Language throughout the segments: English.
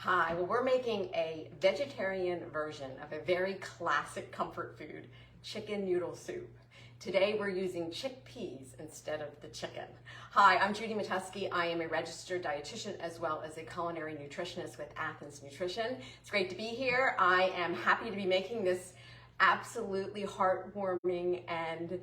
Hi, well, we're making a vegetarian version of a very classic comfort food, chicken noodle soup. Today we're using chickpeas instead of the chicken. Hi, I'm Judy Matusky. I am a registered dietitian as well as a culinary nutritionist with Athens Nutrition. It's great to be here. I am happy to be making this absolutely heartwarming and,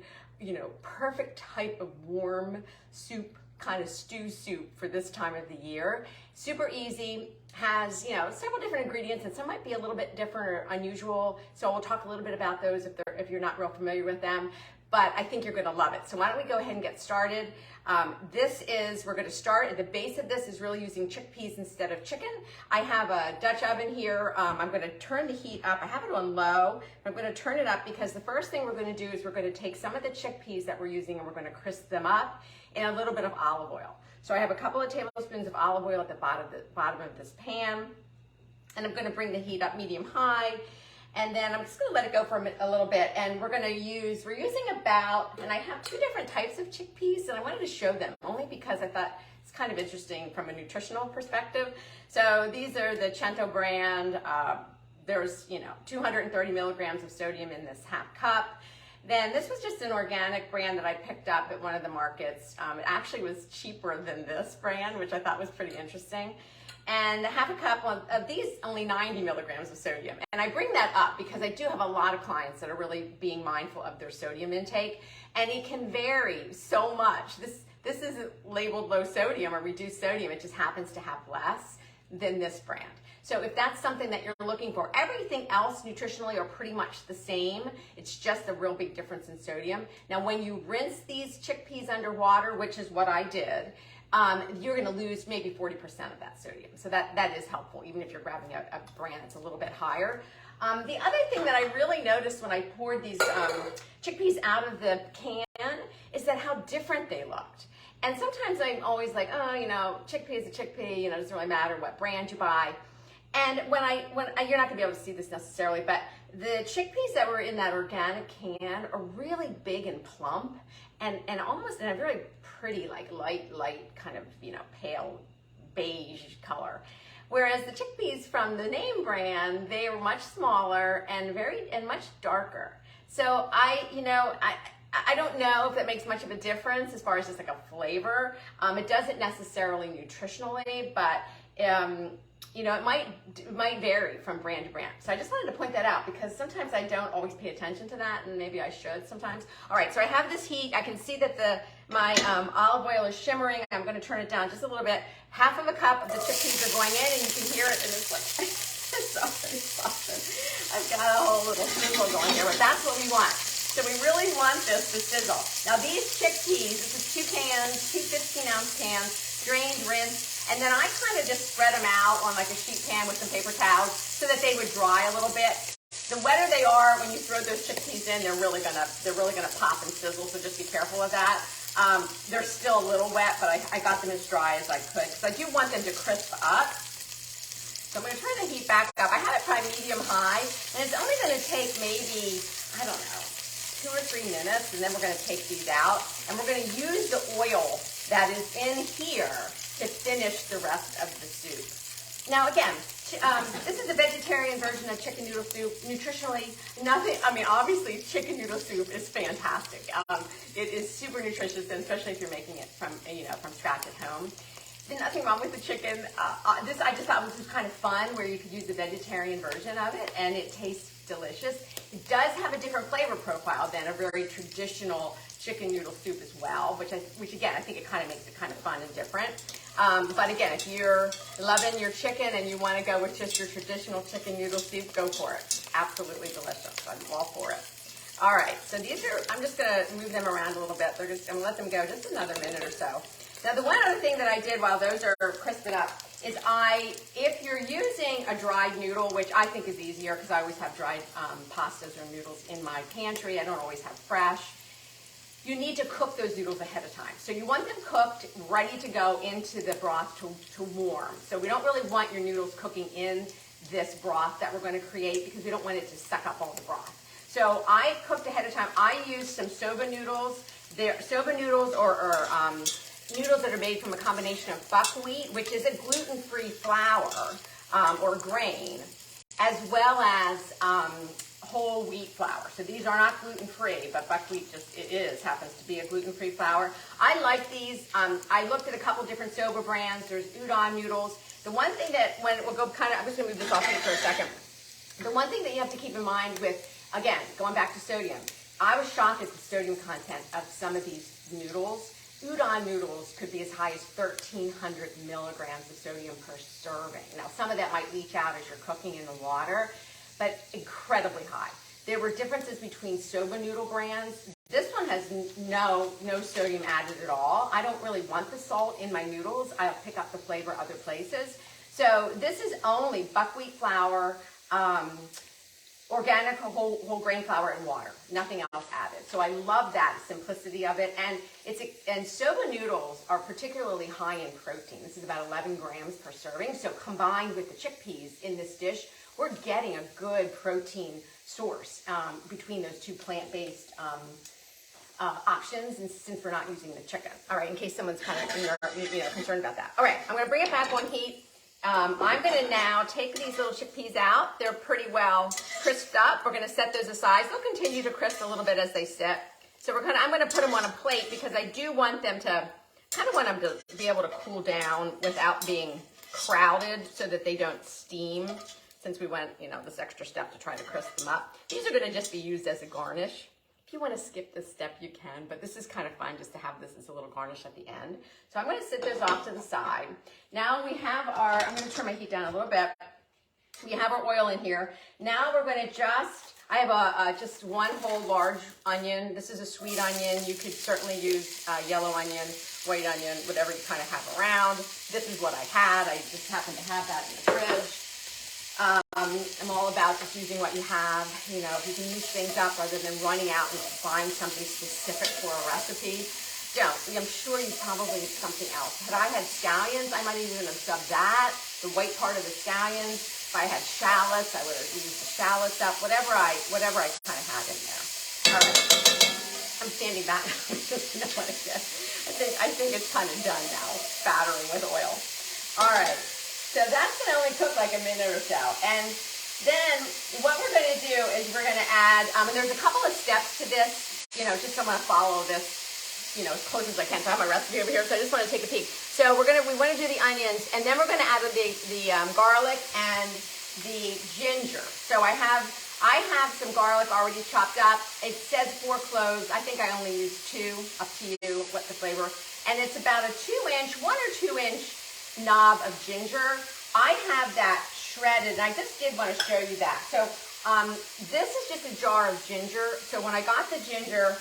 perfect type of warm soup, kind of stew soup for this time of the year. Super easy, has several different ingredients, and some might be a little bit different or unusual. So we'll talk a little bit about those if you're not real familiar with them. But I think you're going to love it. So why don't we go ahead and get started? We're going to start at the base of this is really using chickpeas instead of chicken. I have a Dutch oven here. I'm going to turn the heat up. I have it on low. I'm going to turn it up because the first thing we're going to do is we're going to take some of the chickpeas that we're using and we're going to crisp them up in a little bit of olive oil. So I have a couple of tablespoons of olive oil at the bottom of this pan, and I'm going to bring the heat up medium-high. And then I'm just going to let it go for a little bit, and we're using about, and I have two different types of chickpeas, and I wanted to show them only because I thought it's kind of interesting from a nutritional perspective. So these are the Cento brand. There's 230 milligrams of sodium in this half cup. Then this was just an organic brand that I picked up at one of the markets. It actually was cheaper than this brand, which I thought was pretty interesting. And half a cup of these, only 90 milligrams of sodium. And I bring that up because I do have a lot of clients that are really being mindful of their sodium intake, and it can vary so much. This isn't labeled low sodium or reduced sodium, it just happens to have less than this brand. So if that's something that you're looking for, everything else nutritionally are pretty much the same. It's just a real big difference in sodium. Now when you rinse these chickpeas underwater, which is what I did, you're going to lose maybe 40% of that sodium. So that is helpful, even if you're grabbing a brand that's a little bit higher. The other thing that I really noticed when I poured these chickpeas out of the can is that how different they looked. And sometimes I'm always like, chickpea is a chickpea, it doesn't really matter what brand you buy. And when you're not going to be able to see this necessarily, but the chickpeas that were in that organic can are really big and plump and almost in a very pretty, like light kind of, pale beige color. Whereas the chickpeas from the name brand, they are much smaller and much darker. So I don't know if that makes much of a difference as far as just like a flavor. It doesn't necessarily nutritionally, but it might vary from brand to brand. So I just wanted to point that out because sometimes I don't always pay attention to that, and maybe I should sometimes. All right, so I have this heat. I can see that my olive oil is shimmering. I'm going to turn it down just a little bit. Half of a cup of the chickpeas are going in, and you can hear it, and it's like, it's already softened. I've got a whole little sizzle going here, but that's what we want. So we really want this to sizzle. Now these chickpeas, this is 2 cans, 2 15-ounce cans, drained, rinsed, and then I kind of just spread them out on like a sheet pan with some paper towels so that they would dry a little bit. The wetter they are, when you throw those chickpeas in, they're really gonna pop and sizzle. So just be careful of that. They're still a little wet, but I got them as dry as I could because I do want them to crisp up. So I'm gonna turn the heat back up. I had it probably medium-high, and it's only gonna take maybe, I don't know, 2 or 3 minutes, and then we're gonna take these out, and we're gonna use the oil that is in here to finish the rest of the soup. Now again, this is a vegetarian version of chicken noodle soup. Nutritionally, obviously chicken noodle soup is fantastic. It is super nutritious, and especially if you're making it from scratch at home. There's nothing wrong with the chicken. I just thought this was kind of fun where you could use the vegetarian version of it, and it tastes delicious. It does have a different flavor profile than a very traditional chicken noodle soup as well, which again, I think it kind of makes it kind of fun and different. But again, if you're loving your chicken and you want to go with just your traditional chicken noodle soup, go for it. Absolutely delicious. I'm all for it. All right, so I'm just going to move them around a little bit. I'm going to let them go just another minute or so. Now, the one other thing that I did while those are crisping up is if you're using a dried noodle, which I think is easier because I always have dried pastas or noodles in my pantry. I don't always have fresh. You need to cook those noodles ahead of time. So you want them cooked, ready to go into the broth to warm. So we don't really want your noodles cooking in this broth that we're going to create because we don't want it to suck up all the broth. So I cooked ahead of time. I used some soba noodles. Soba noodles or noodles that are made from a combination of buckwheat, which is a gluten-free flour. or grain, as well as whole wheat flour. So these are not gluten-free, but buckwheat happens to be a gluten-free flour. I like these. I looked at a couple different soba brands. There's Udon noodles. The one thing that, I'm just gonna move this off here for a second. The one thing that you have to keep in mind with, again, going back to sodium, I was shocked at the sodium content of some of these noodles. Udon noodles could be as high as 1,300 milligrams of sodium per serving. Now, some of that might leach out as you're cooking in the water, but incredibly high. There were differences between soba noodle brands. This one has no sodium added at all. I don't really want the salt in my noodles. I'll pick up the flavor other places. So this is only buckwheat flour, organic whole grain flour and water, nothing else added. So I love that simplicity of it. And soba noodles are particularly high in protein. This is about 11 grams per serving. So combined with the chickpeas in this dish, we're getting a good protein source between those two plant-based options, and since we're not using the chicken. All right, in case someone's kind of concerned about that. All right, I'm gonna bring it back on heat. I'm gonna now take these little chickpeas out. They're pretty well crisped up. We're gonna set those aside. They'll continue to crisp a little bit as they sit. So I'm gonna put them on a plate because I do want them to, be able to cool down without being crowded so that they don't steam, since we went, this extra step to try to crisp them up. These are gonna just be used as a garnish. If you want to skip this step, you can, but this is kind of fun just to have this as a little garnish at the end. So I'm going to sit those off to the side. Now we have I'm going to turn my heat down a little bit. We have our oil in here. Now we're going to I have just one whole large onion. This is a sweet onion. You could certainly use yellow onion, white onion, whatever you kind of have around. This is what I had. I just happen to have that in the fridge. I'm all about just using what you have. If you can use things up rather than running out and buying something specific for a recipe, don't. I'm sure you probably need something else. Had I had scallions, I might even have subbed that, the white part of the scallions. If I had shallots, I would have used the shallots up, whatever I kind of had in there. All right, I'm standing back. I think it's kind of done now, spattering with oil. All right. So that's going to only cook like a minute or so. And then what we're going to do is we're going to add, and there's a couple of steps to this, just I want to follow this, as close as I can. So I have my recipe over here, so I just want to take a peek. So we want to do the onions, and then we're going to add the garlic and the ginger. So I have some garlic already chopped up. It says 4 cloves. I think I only use 2, up to you, what the flavor. And it's about a 1 or 2 inch knob of ginger. I have that shredded, and I just did want to show you that. So this is just a jar of ginger. So when I got the ginger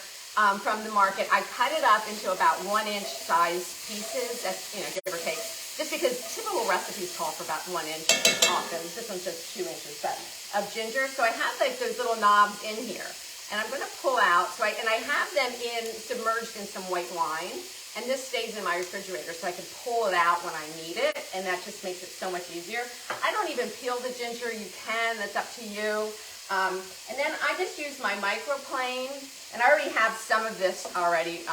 from the market, I cut it up into about 1 inch size pieces. That's, give or take, just because typical recipes call for about 1 inch often. This one's just 2 inches of ginger. So I have like those little knobs in here, and I'm going to pull out. So I have them submerged in some white wine. And this stays in my refrigerator, so I can pull it out when I need it, and that just makes it so much easier. I don't even peel the ginger. You can. That's up to you. And then I just use my microplane, and I already have some of this already.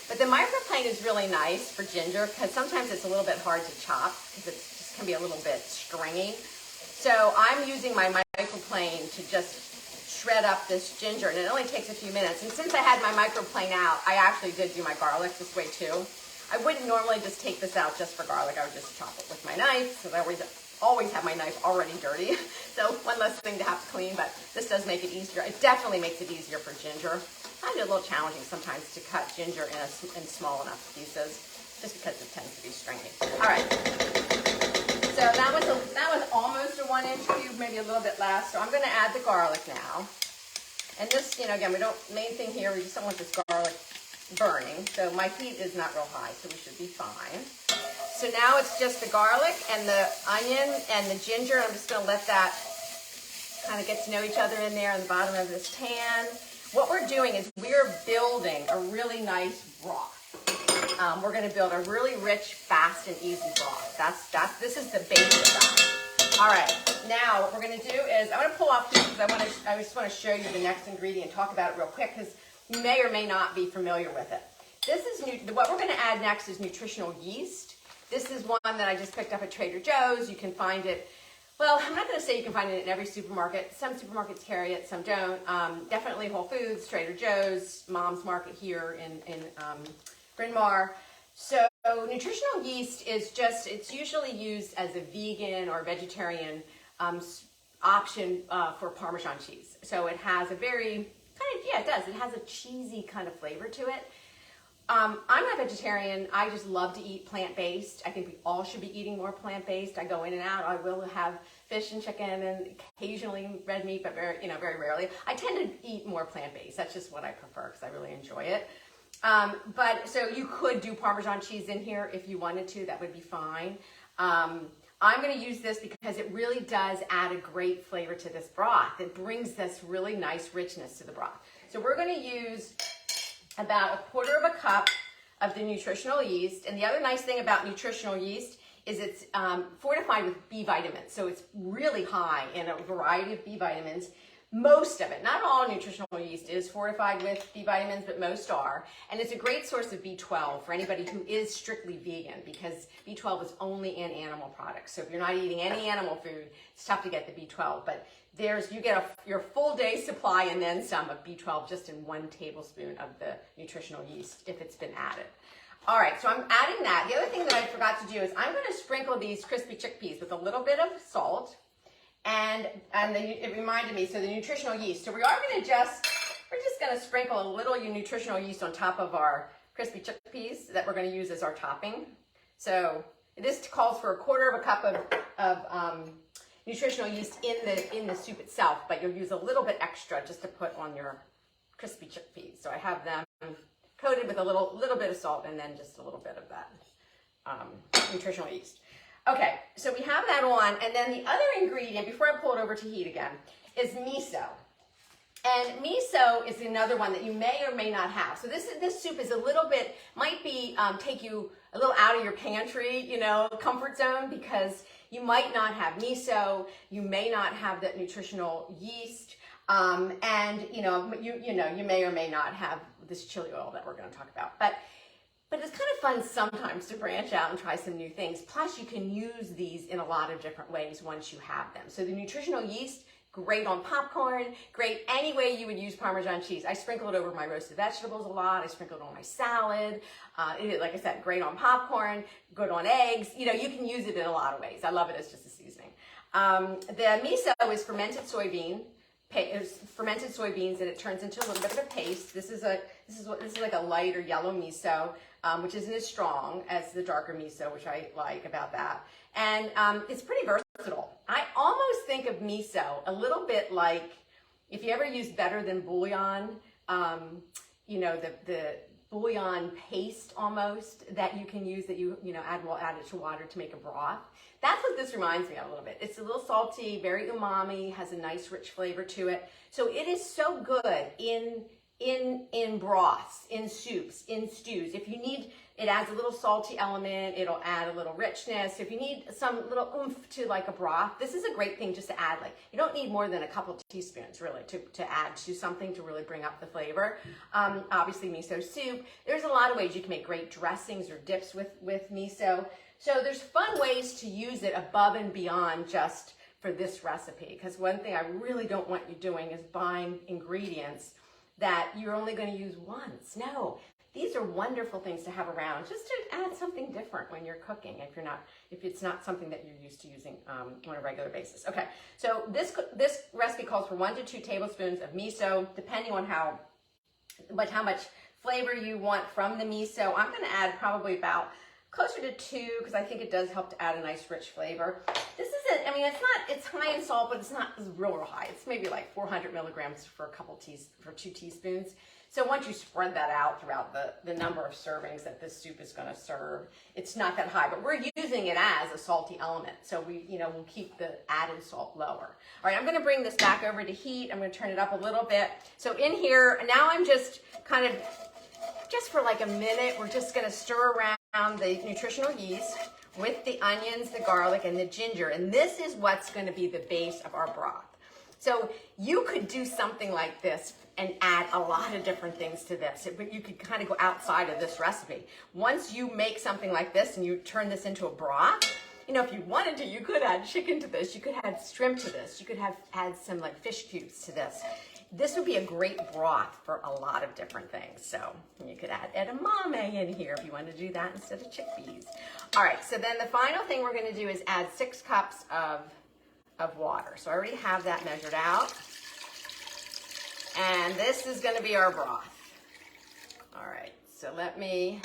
But the microplane is really nice for ginger because sometimes it's a little bit hard to chop because it just can be a little bit stringy. So I'm using my microplane to just shred up this ginger, and it only takes a few minutes. And since I had my microplane out, I actually did do my garlic this way too. I wouldn't normally just take this out just for garlic. I would just chop it with my knife, because I always have my knife already dirty. So one less thing to have to clean, but this does make it easier. It definitely makes it easier for ginger. I find it a little challenging sometimes to cut ginger in small enough pieces, just because it tends to be stringy. All right. So that was almost a 1 inch cube, maybe a little bit less. So I'm going to add the garlic now. And this, again, main thing here, we just don't want this garlic burning. So my heat is not real high, so we should be fine. So now it's just the garlic and the onion and the ginger. I'm just going to let that kind of get to know each other in there on the bottom of this pan. What we're doing is we're building a really nice broth. We're going to build a really rich, fast, and easy broth. This is the base of that. All right. Now what we're going to do is I'm going to pull off here because I just want to show you the next ingredient, talk about it real quick because you may or may not be familiar with it. What we're going to add next is nutritional yeast. This is one that I just picked up at Trader Joe's. You can find it Well, I'm not going to say you can find it in every supermarket. Some supermarkets carry it, some don't. Definitely Whole Foods, Trader Joe's, Mom's Market here in Bryn Mawr. So nutritional yeast is just, it's usually used as a vegan or vegetarian option for Parmesan cheese. So it has a very, it does. It has a cheesy kind of flavor to it. I'm a vegetarian. I just love to eat plant-based. I think we all should be eating more plant-based. I go in and out. I will have fish and chicken and occasionally red meat, but very rarely. I tend to eat more plant-based. That's just what I prefer because I really enjoy it. But so you could do Parmesan cheese in here if you wanted to. That would be fine. I'm going to use this because it really does add a great flavor to this broth. It brings this really nice richness to the broth. So we're going to use about 1/4 cup of the nutritional yeast. And the other nice thing about nutritional yeast is it's fortified with B vitamins. So it's really high in a variety of B vitamins. Most of it, not all nutritional yeast is fortified with B vitamins, but most are. And it's a great source of B12 for anybody who is strictly vegan because B12 is only in animal products. So if you're not eating any animal food, it's tough to get the B12. But you get your full day supply and then some of B12 just in 1 tablespoon of the nutritional yeast if it's been added. All right, so I'm adding that. The other thing that I forgot to do is I'm going to sprinkle these crispy chickpeas with a little bit of salt. And it reminded me, so the nutritional yeast. So we're just going to sprinkle a little nutritional yeast on top of our crispy chickpeas that we're going to use as our topping. So this calls for 1/4 cup of nutritional yeast in the soup itself, but you'll use a little bit extra just to put on your crispy chickpeas. So I have them coated with a little bit of salt and then just a little bit of that nutritional yeast. Okay, so we have that on, and then the other ingredient, before I pull it over to heat again, is miso. And miso is another one that you may or may not have. So this soup is a little bit, might be, take you a little out of your pantry, comfort zone, because you might not have miso, you may not have that nutritional yeast, and you may or may not have this chili oil that we're going to talk about. But it's kind of fun sometimes to branch out and try some new things. Plus, you can use these in a lot of different ways once you have them. So the nutritional yeast, great on popcorn, great any way you would use Parmesan cheese. I sprinkle it over my roasted vegetables a lot. I sprinkle it on my salad. Like I said, great on popcorn, good on eggs. You can use it in a lot of ways. I love it as just a seasoning. The miso is fermented soybeans, and it turns into a little bit of a paste. This is like a light or yellow miso, which isn't as strong as the darker miso, which I like about that. And it's pretty versatile. I almost think of miso a little bit like if you ever use Better Than bouillon, the bouillon paste almost that you can use that you add it to water to make a broth. That's what this reminds me of a little bit. It's a little salty, very umami, has a nice rich flavor to it. So it is so good in broths, in soups, in stews. If you need, it adds a little salty element, it'll add a little richness. If you need some little oomph to like a broth, this is a great thing just to add. Like, you don't need more than a couple teaspoons really to add to something to really bring up the flavor. Obviously miso soup, there's a lot of ways you can make great dressings or dips with miso. So there's fun ways to use it above and beyond just for this recipe. Because one thing I really don't want you doing is buying ingredients that you're only going to use once. No, these are wonderful things to have around just to add something different when you're cooking if it's not something that you're used to using on a regular basis. Okay, so this recipe calls for 1 to 2 tablespoons of miso, depending on how much flavor you want from the miso. I'm going to add probably about closer to 2 because I think it does help to add a nice rich flavor. This isn't, it's high in salt, but it's not real high. It's maybe like 400 milligrams for 2 teaspoons. So once you spread that out throughout the number of servings that this soup is going to serve, it's not that high, but we're using it as a salty element. So we'll keep the added salt lower. All right, I'm going to bring this back over to heat. I'm going to turn it up a little bit. So in here, now I'm just for like a minute, we're just going to stir around the nutritional yeast with the onions, the garlic, and the ginger. And this is what's going to be the base of our broth. So you could do something like this and add a lot of different things to this, but you could kind of go outside of this recipe. Once you make something like this and you turn this into a broth, You know, if you wanted to, you could add chicken to this. You could add shrimp to this. You could add some like fish cubes to this. This would be a great broth for a lot of different things. So you could add edamame in here if you wanted to do that instead of chickpeas. All right, so then the final thing we're gonna do is add 6 cups of water. So I already have that measured out. And this is gonna be our broth. All right, so I'm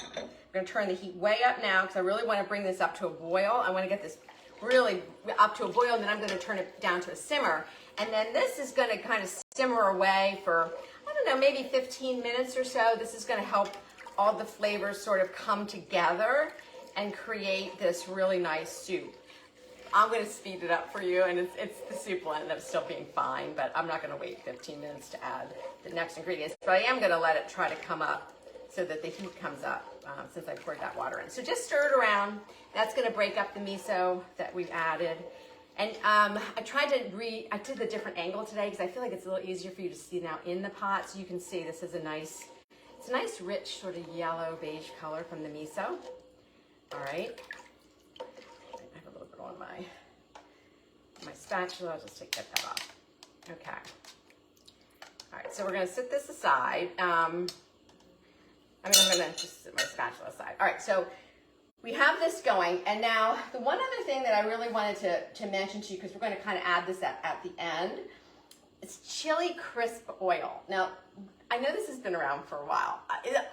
gonna turn the heat way up now because I really wanna bring this up to a boil. I wanna get this really up to a boil, and then I'm gonna turn it down to a simmer. And then this is gonna kind of simmer away for, I don't know, maybe 15 minutes or so. This is gonna help all the flavors sort of come together and create this really nice soup. I'm gonna speed it up for you, and the soup will end up still being fine, but I'm not gonna wait 15 minutes to add the next ingredients. But I am gonna let it try to come up so that the heat comes up since I poured that water in. So just stir it around. That's gonna break up the miso that we've added. And I did the different angle today because I feel like it's a little easier for you to see now in the pot. So you can see this is it's a nice rich sort of yellow beige color from the miso. All right. On my spatula, I'll just get that off. Okay. All right, so we're gonna sit this aside. I'm gonna just sit my spatula aside. All right, so we have this going, and now the one other thing that I really wanted to mention to you, because we're gonna kind of add this at the end, is chili crisp oil. Now, I know this has been around for a while.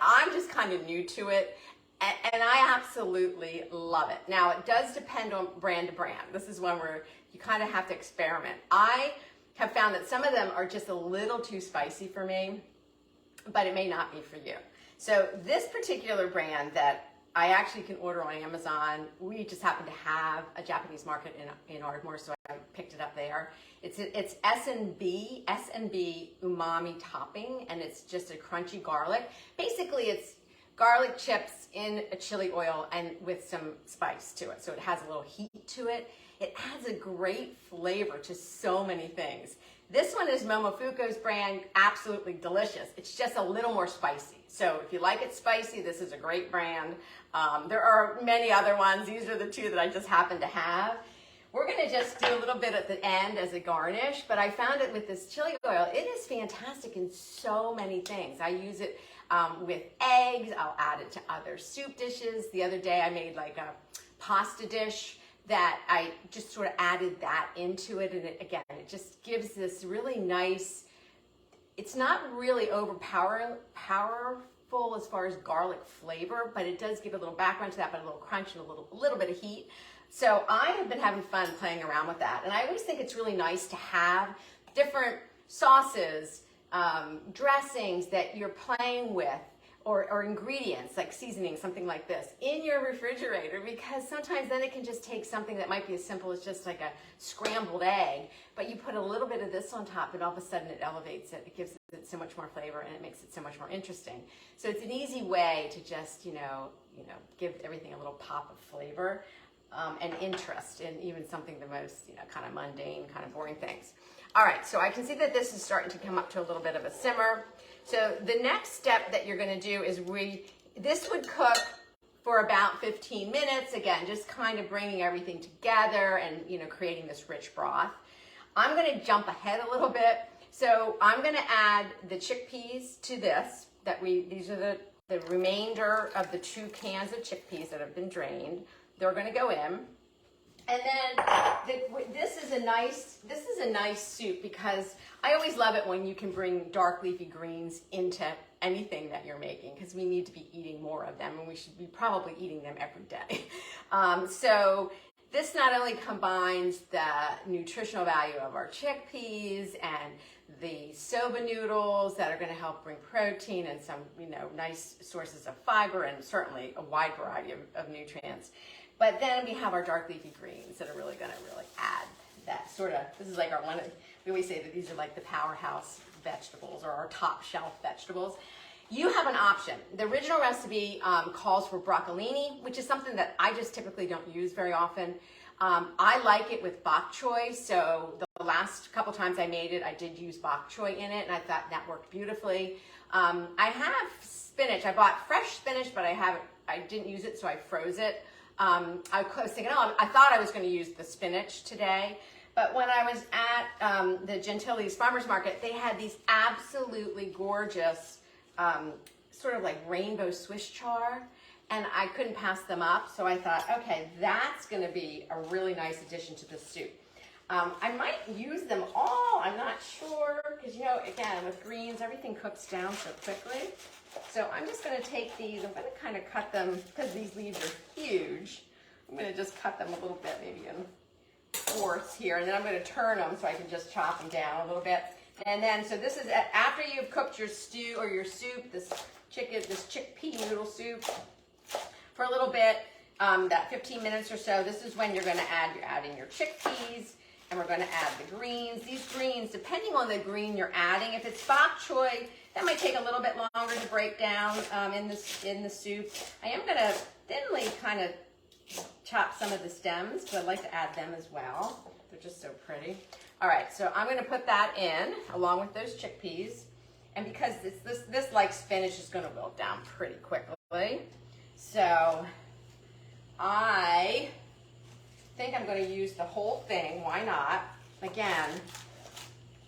I'm just kind of new to it. And I absolutely love it. Now, it does depend on brand to brand. This is one where you kind of have to experiment. I have found that some of them are just a little too spicy for me, but it may not be for you. So this particular brand that I actually can order on Amazon, we just happen to have a Japanese market in Ardmore, so I picked it up there. It's S&B umami topping, and it's just a crunchy garlic. Basically, it's garlic chips in a chili oil and with some spice to it. So it has a little heat to it. It adds a great flavor to so many things. This one is Momofuku's brand, absolutely delicious. It's just a little more spicy. So if you like it spicy, this is a great brand. There are many other ones. These are the 2 that I just happen to have. We're gonna just do a little bit at the end as a garnish, but I found it with this chili oil, it is fantastic in so many things. I use it with eggs. I'll add it to other soup dishes. The other day I made like a pasta dish that I just sort of added that into it, and it just gives this really nice, it's not really powerful as far as garlic flavor, but it does give a little background to that, but a little crunch and a little bit of heat. So I have been having fun playing around with that, and I always think it's really nice to have different sauces, dressings that you're playing with, or ingredients like seasoning, something like this, in your refrigerator, because sometimes then it can just take something that might be as simple as just like a scrambled egg, but you put a little bit of this on top, and all of a sudden it elevates it. It gives it so much more flavor, and it makes it so much more interesting. So it's an easy way to just, give everything a little pop of flavor and interest in even something the most, kind of mundane, kind of boring things. All right, so I can see that this is starting to come up to a little bit of a simmer. So the next step that you're gonna do is this would cook for about 15 minutes. Again, just kind of bringing everything together and, creating this rich broth. I'm gonna jump ahead a little bit. So I'm gonna add the chickpeas to this. These are the remainder of the 2 cans of chickpeas that have been drained. They're gonna go in. And then this is a nice soup, because I always love it when you can bring dark leafy greens into anything that you're making, because we need to be eating more of them, and we should be probably eating them every day. So this not only combines the nutritional value of our chickpeas and the soba noodles that are going to help bring protein and some nice sources of fiber, and certainly a wide variety of nutrients. But then we have our dark leafy greens that are really going to add that sort of, this is like we always say that these are like the powerhouse vegetables, or our top shelf vegetables. You have an option. The original recipe calls for broccolini, which is something that I just typically don't use very often. I like it with bok choy, so the last couple times I made it, I did use bok choy in it, and I thought that worked beautifully. I have spinach. I bought fresh spinach, but I didn't use it, so I froze it. I was thinking, oh, I thought I was going to use the spinach today, but when I was at the Gentili's Farmers Market, they had these absolutely gorgeous sort of like rainbow Swiss chard, and I couldn't pass them up, so I thought, okay, that's going to be a really nice addition to the soup. I might use them all, I'm not sure, because again, with greens, everything cooks down so quickly. So I'm just going to take these, I'm going to kind of cut them, because these leaves are huge, I'm going to just cut them a little bit, maybe in fourths here, and then I'm going to turn them so I can just chop them down a little bit. And then, so this is after you've cooked your stew or your soup, this chickpea noodle soup, for a little bit, that 15 minutes or so, this is when you're adding your chickpeas, and we're going to add the greens. These greens, depending on the green you're adding, if it's bok choy, that might take a little bit longer to break down in the soup. I am going to thinly kind of chop some of the stems, but I'd like to add them as well. They're just so pretty. All right, so I'm going to put that in along with those chickpeas, and because this like spinach is going to wilt down pretty quickly, so I think I'm going to use the whole thing. Why not? Again,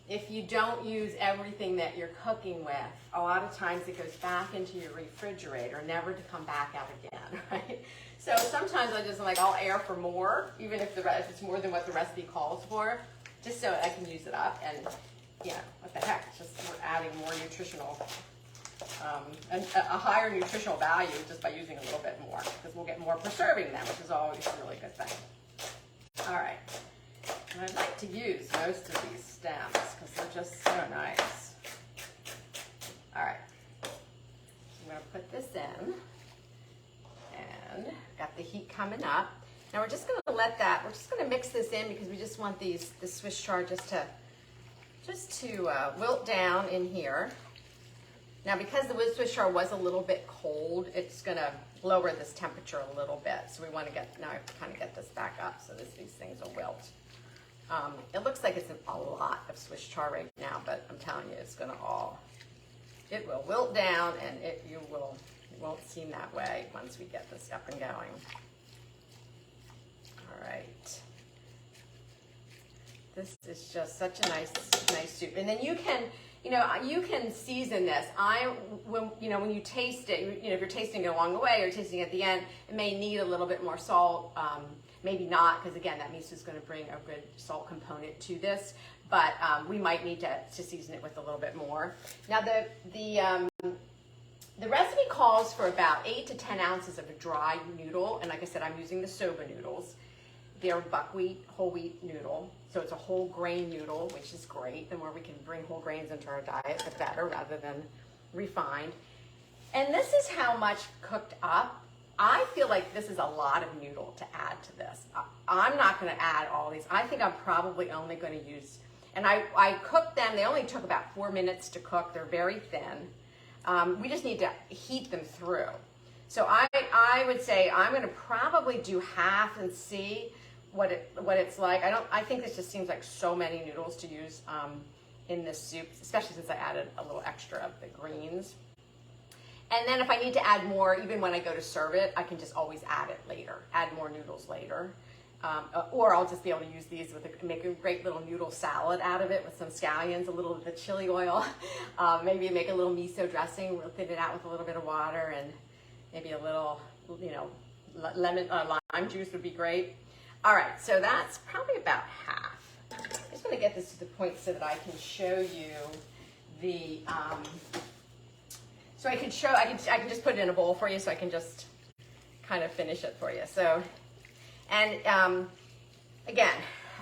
if you don't use everything that you're cooking with, a lot of times it goes back into your refrigerator, never to come back out again, right? So sometimes I'll air for more, even if it's more than what the recipe calls for, just so I can use it up. And what the heck? Just we're adding more nutritional, a higher nutritional value just by using a little bit more, because we'll get more preserving them, which is always a really good thing. All right, and I'd like to use most of these stems because they're just so nice. All right, I'm going to put this in, and got the heat coming up. Now we're just going to we're just going to mix this in because we just want the Swiss chard just to wilt down in here. Now, because the Swiss chard was a little bit cold, it's going to lower this temperature a little bit. So we want to now I have to kind of get this back up so these things will wilt. It looks like it's a lot of Swiss chard right now, but I'm telling you, it will wilt down, and it won't seem that way once we get this up and going. All right. This is just such a nice soup. And then you can season this. When you taste it, if you're tasting it along the way or tasting it at the end, it may need a little bit more salt. Maybe not, because again, that miso is going to bring a good salt component to this. But we might need to season it with a little bit more. Now the recipe calls for about 8 to 10 ounces of a dry noodle, and like I said, I'm using the soba noodles. They're buckwheat, whole wheat noodle. So it's a whole grain noodle, which is great. The more we can bring whole grains into our diet, the better, rather than refined. And this is how much cooked up. I feel like this is a lot of noodle to add to this. I'm not going to add all these. I think I'm probably only going to use, and I cooked them. They only took about 4 minutes to cook. They're very thin. We just need to heat them through. So I would say I'm going to probably do half and see what it's like. I think this just seems like so many noodles to use in this soup, especially since I added a little extra of the greens. And then if I need to add more, even when I go to serve it, I can just always add it later, add more noodles later. Or I'll just be able to use these make a great little noodle salad out of it with some scallions, a little of the chili oil, maybe make a little miso dressing, we'll thin it out with a little bit of water, and maybe a little, lime juice would be great. All right, so that's probably about half. I'm just going to get this to the point so that I can show you the, I can just put it in a bowl for you, so I can just kind of finish it for you. So, and again,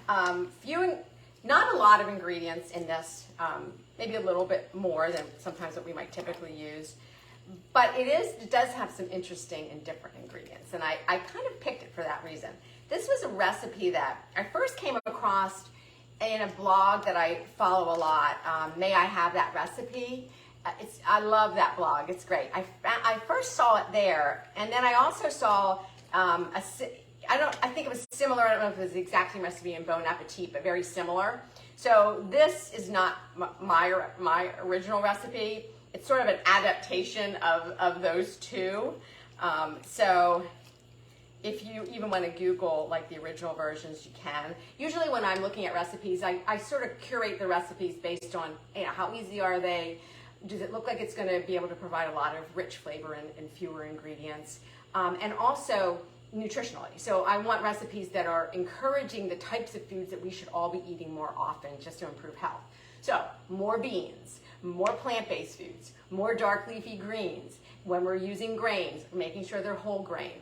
not a lot of ingredients in this, maybe a little bit more than sometimes what we might typically use. But it does have some interesting and different ingredients, and I kind of picked it for that reason. This was a recipe that I first came across in a blog that I follow a lot. May I Have That Recipe? I love that blog. It's great. I first saw it there, and then I also saw I think it was similar. I don't know if it was the exact same recipe in Bon Appetit, but very similar. So this is not my original recipe. It's sort of an adaptation of those two. So if you even want to Google like the original versions, you can. Usually when I'm looking at recipes, I sort of curate the recipes based on, you know, how easy are they? Does it look like it's going to be able to provide a lot of rich flavor and fewer ingredients? And also nutritionally. So I want recipes that are encouraging the types of foods that we should all be eating more often just to improve health. So more beans, more plant-based foods, more dark leafy greens. When we're using grains, making sure they're whole grain.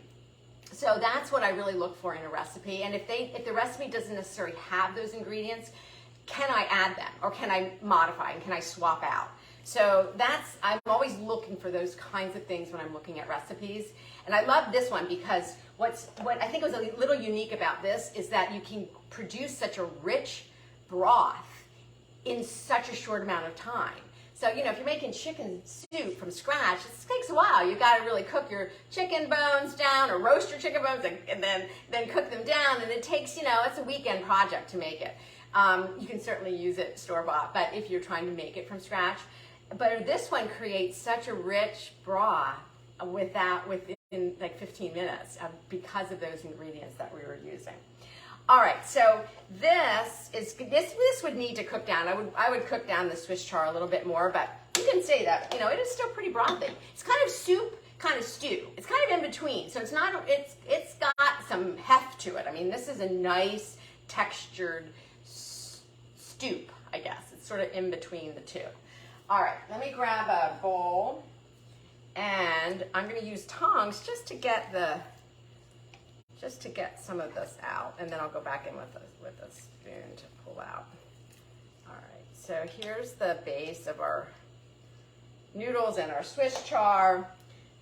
So that's what I really look for in a recipe. And if the recipe doesn't necessarily have those ingredients, can I add them or can I modify and can I swap out? So I'm always looking for those kinds of things when I'm looking at recipes. And I love this one because what I think was a little unique about this is that you can produce such a rich broth in such a short amount of time. So, you know, if you're making chicken soup from scratch, it takes a while. You got to really cook your chicken bones down or roast your chicken bones and then cook them down. And it takes, you know, it's a weekend project to make it. You can certainly use it store-bought, but if you're trying to make it from scratch. But this one creates such a rich broth within like 15 minutes because of those ingredients that we were using. All right, so this would need to cook down. I would cook down the Swiss chard a little bit more, but you can see that, you know, it is still pretty brothy. It's kind of soup, kind of stew. It's kind of in between, so it's got some heft to it. I mean, this is a nice textured soup, I guess. It's sort of in between the two. All right, let me grab a bowl, and I'm going to use tongs just to get some of this out, and then I'll go back in with a spoon to pull out. All right, so here's the base of our noodles and our Swiss chard.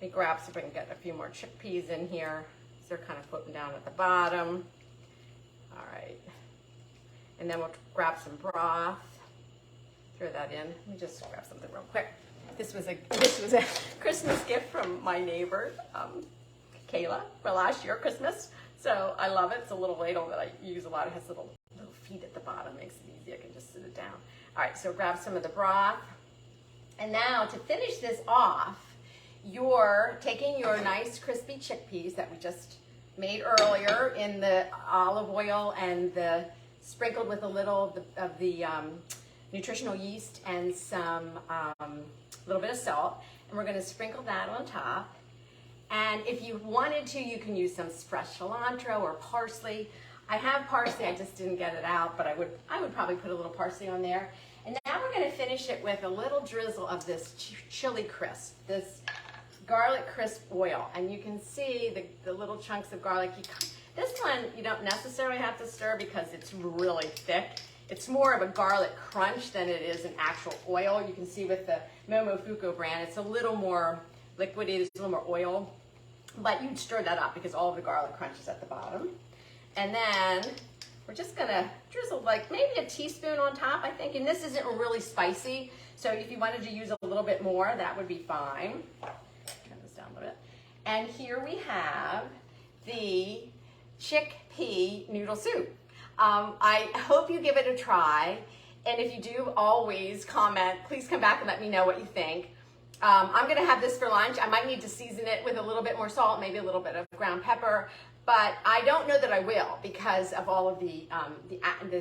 Let me grab so I can get a few more chickpeas in here. They're kind of floating down at the bottom. All right, and then we'll grab some broth. Throw that in. Let me just grab something real quick. This was a Christmas gift from my neighbor, Kayla, for last year Christmas. So I love it. It's a little ladle that I use a lot. It has little feet at the bottom. Makes it easy. I can just sit it down. All right, so grab some of the broth. And now to finish this off, you're taking your nice crispy chickpeas that we just made earlier in the olive oil and sprinkled with a little of the nutritional yeast and some little bit of salt. And we're going to sprinkle that on top. And if you wanted to, you can use some fresh cilantro or parsley. I have parsley, I just didn't get it out, but I would probably put a little parsley on there. And now we're going to finish it with a little drizzle of this chili crisp, this garlic crisp oil. And you can see the little chunks of garlic. This one you don't necessarily have to stir because it's really thick. It's more of a garlic crunch than it is an actual oil. You can see with the Momofuku brand, it's a little more liquidy, there's a little more oil. But you'd stir that up because all of the garlic crunch is at the bottom. And then we're just gonna drizzle like maybe a teaspoon on top, I think. And this isn't really spicy, so if you wanted to use a little bit more, that would be fine. Turn this down a little bit. And here we have the chickpea noodle soup. I hope you give it a try. And if you do, always comment. Please come back and let me know what you think. I'm going to have this for lunch. I might need to season it with a little bit more salt, maybe a little bit of ground pepper, but I don't know that I will because of all of the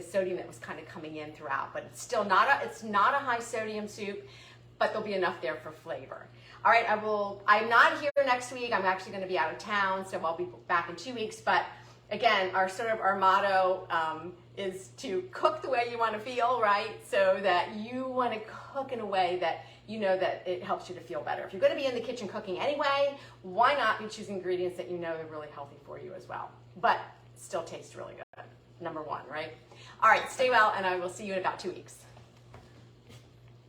sodium that was kind of coming in throughout. But it's still not a high sodium soup, but there'll be enough there for flavor. All right, I'm not here next week. I'm actually going to be out of town, so I'll be back in 2 weeks. But again, our motto is to cook the way you want to feel, right? So that you want to cook in a way that you know that it helps you to feel better. If you're going to be in the kitchen cooking anyway, why not be choosing ingredients that you know are really healthy for you as well, but still taste really good. Number one, right? All right, stay well, and I will see you in about 2 weeks.